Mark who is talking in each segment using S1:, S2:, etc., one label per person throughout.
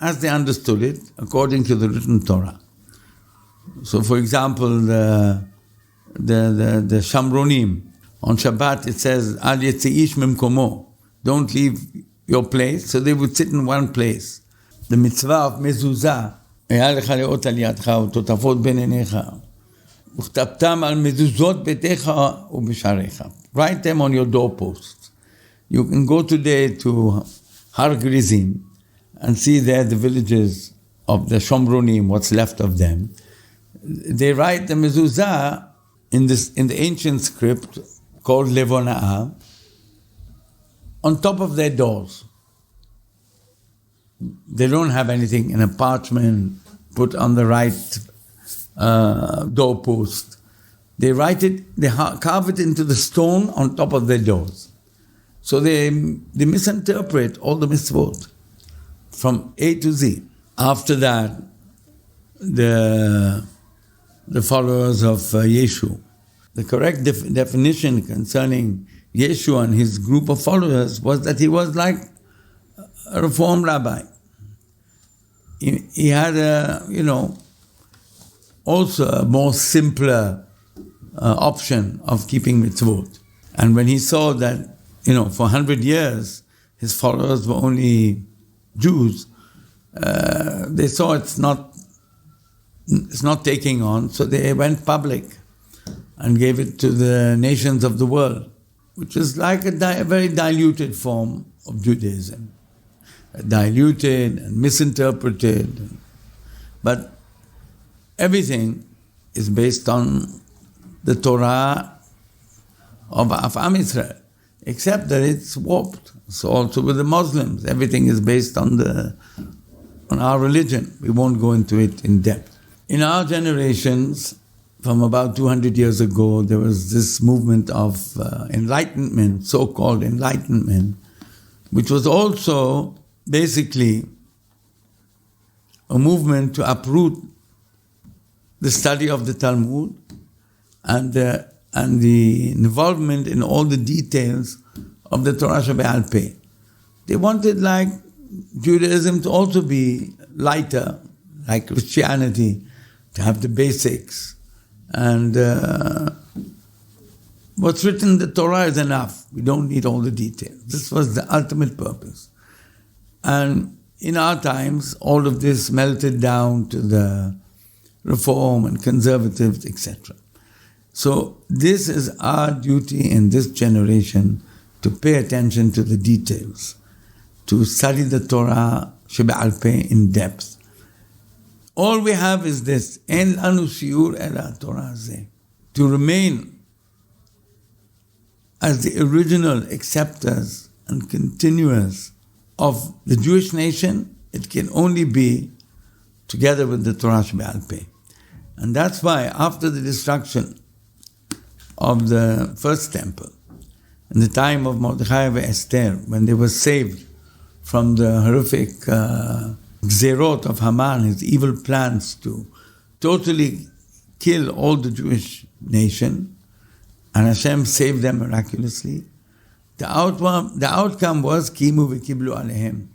S1: as they understood it, according to the written Torah. So, for example, the Shamronim, on Shabbat it says, Al yetzi'ish mimkomo, don't leave your place. So they would sit in one place. The mitzvah of mezuzah, היה לך לאות על ידך ותותפות בין עיניך, וכתבתם על מזוזות ביתך ובשעריך. Write them on your doorposts. You can go today to Har Gerizim and see there the villages of the Shomronim, what's left of them. They write the mezuzah in the ancient script called Levona'ah on top of their doors. They don't have anything in a parchment put on the right doorpost. They write it, they carve it into the stone on top of their doors. So they misinterpret all the mitzvot from A to Z. After that, the followers of Yeshu, the correct definition concerning Yeshu and his group of followers was that he was like a Reform rabbi. He had also a more simpler option of keeping mitzvot. And when he saw that, for 100 years, his followers were only Jews, they saw it's not taking on, so they went public and gave it to the nations of the world, which is like a very diluted form of Judaism. Diluted and misinterpreted. But everything is based on the Torah of Am Israel, except that it's warped. So also with the Muslims, everything is based on our religion. We won't go into it in depth. In our generations, from about 200 years ago, there was this movement of enlightenment, so-called enlightenment, which was also basically a movement to uproot the study of the Talmud and the involvement in all the details of the Torah Shebe'al Peh. They wanted, like Judaism, to also be lighter, like Christianity, to have the basics. And what's written in the Torah is enough. We don't need all the details. This was the ultimate purpose. And in our times, all of this melted down to the Reform and Conservatives, etc. So this is our duty in this generation, to pay attention to the details, to study the Torah Shebe'al Peh in depth. All we have is this, En lanu shiur ela Torah zeh. To remain as the original acceptors and continuers of the Jewish nation, it can only be together with the Torah Shebe'al Peh. And that's why after the destruction of the first temple, in the time of Mordechai and Esther, when they were saved from the horrific Gzerot of Haman, his evil plans to totally kill all the Jewish nation, and Hashem saved them miraculously, the outcome was Kimu v'kiblu alehem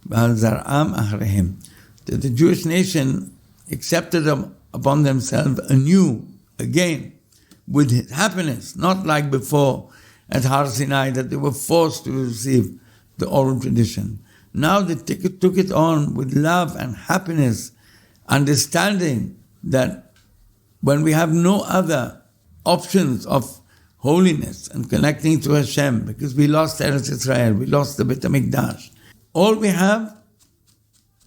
S1: v'al zar'am achrehem, that the Jewish nation accepted upon themselves anew, again, with happiness, not like before at Har Sinai, that they were forced to receive the oral tradition. Now they took it on with love and happiness, understanding that when we have no other options of holiness and connecting to Hashem, because we lost Eretz Israel, we lost the Beit HaMikdash, all we have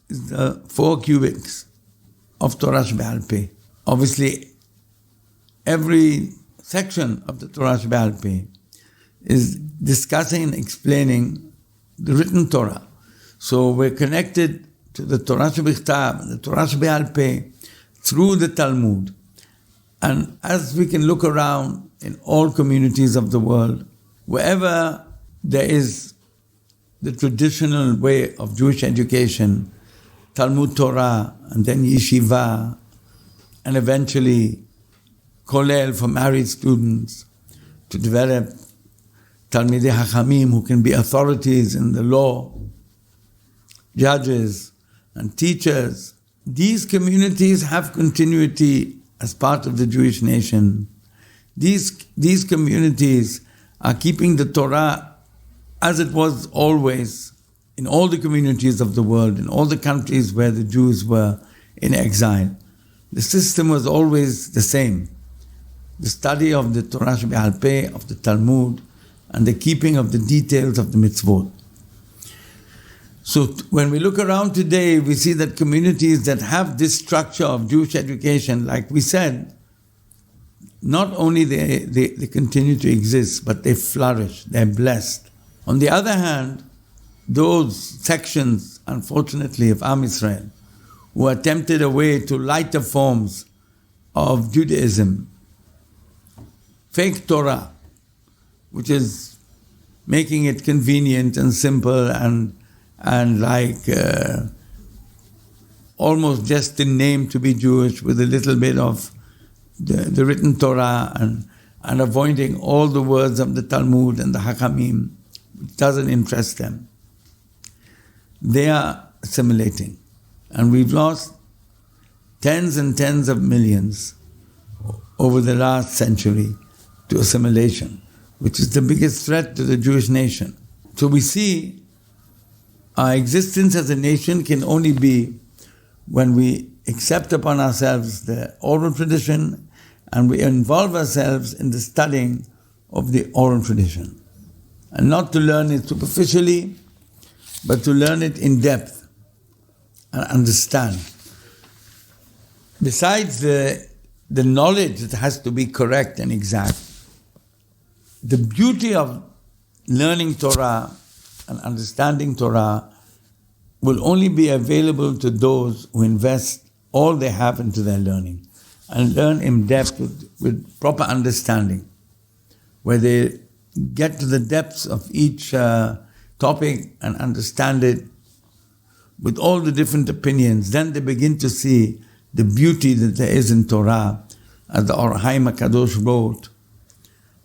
S1: is the 4 cubics of Torah Shebe'al Peh. Obviously, every section of the Torah Shebe'al Peh is discussing and explaining the written Torah. So we're connected to the Torah Shebichtav and the Torah Shebe'al Peh through the Talmud. And as we can look around in all communities of the world, wherever there is the traditional way of Jewish education, Talmud Torah, and then Yeshiva, and eventually Kollel for married students, to develop Talmidei Hachamim who can be authorities in the law, judges and teachers. These communities have continuity as part of the Jewish nation. These communities are keeping the Torah as it was always in all the communities of the world, in all the countries where the Jews were in exile. The system was always the same. The study of the Torah She'Be'al Peh, of the Talmud, and the keeping of the details of the mitzvot. So when we look around today, we see that communities that have this structure of Jewish education, like we said, not only they continue to exist, but they flourish, they're blessed. On the other hand, those sections, unfortunately, of Am Yisrael, who are tempted away to lighter forms of Judaism, fake Torah, which is making it convenient and simple and like almost just in name to be Jewish, with a little bit of the written Torah and avoiding all the words of the Talmud and the Hakamim, which doesn't interest them. They are assimilating. And we've lost tens and tens of millions over the last century to assimilation, which is the biggest threat to the Jewish nation. So we see our existence as a nation can only be when we accept upon ourselves the oral tradition and we involve ourselves in the studying of the oral tradition. And not to learn it superficially, but to learn it in depth and understand. Besides the knowledge that has to be correct and exact, the beauty of learning Torah and understanding Torah will only be available to those who invest all they have into their learning and learn in depth with proper understanding, where they get to the depths of each topic and understand it with all the different opinions. Then they begin to see the beauty that there is in Torah. As the Or Haim HaKadosh wrote,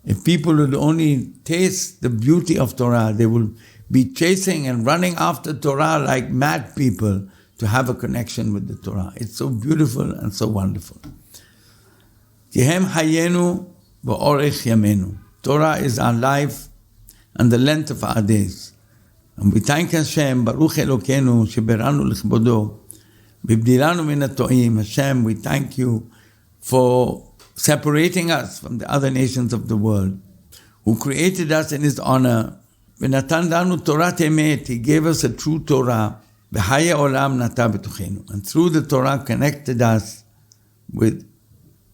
S1: if people would only taste the beauty of Torah, they will be chasing and running after Torah like mad people to have a connection with the Torah. It's so beautiful and so wonderful. Kihem hayenu v'orech yamenu. Torah is our life and the length of our days. And we thank Hashem, Baruch Elokeinu, sheberanu l'chbodo, v'bdilanu min ha'to'im. Hashem, we thank you for separating us from the other nations of the world, who created us in His honor. V'natan lanu Torah emet, He gave us a true Torah, v'haya olam nata b'tochenu. And through the Torah connected us with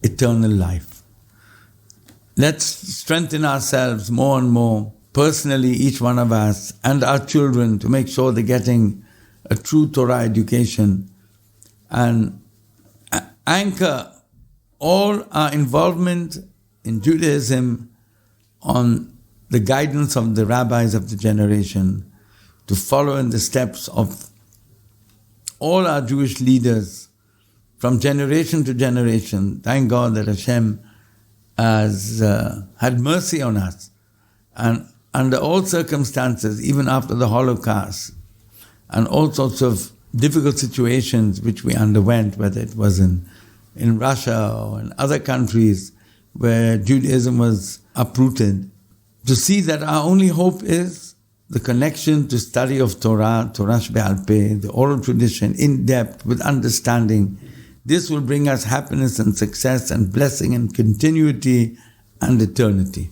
S1: eternal life. Let's strengthen ourselves more and more, personally, each one of us, and our children, to make sure they're getting a true Torah education, and anchor all our involvement in Judaism on the guidance of the rabbis of the generation, to follow in the steps of all our Jewish leaders from generation to generation. Thank God that Hashem has had mercy on us, and under all circumstances, even after the Holocaust, and all sorts of difficult situations which we underwent, whether it was in Russia or in other countries where Judaism was uprooted, to see that our only hope is the connection to study of Torah, Torah She'Be'al Peh, the oral tradition, in depth, with understanding. This will bring us happiness and success and blessing and continuity and eternity.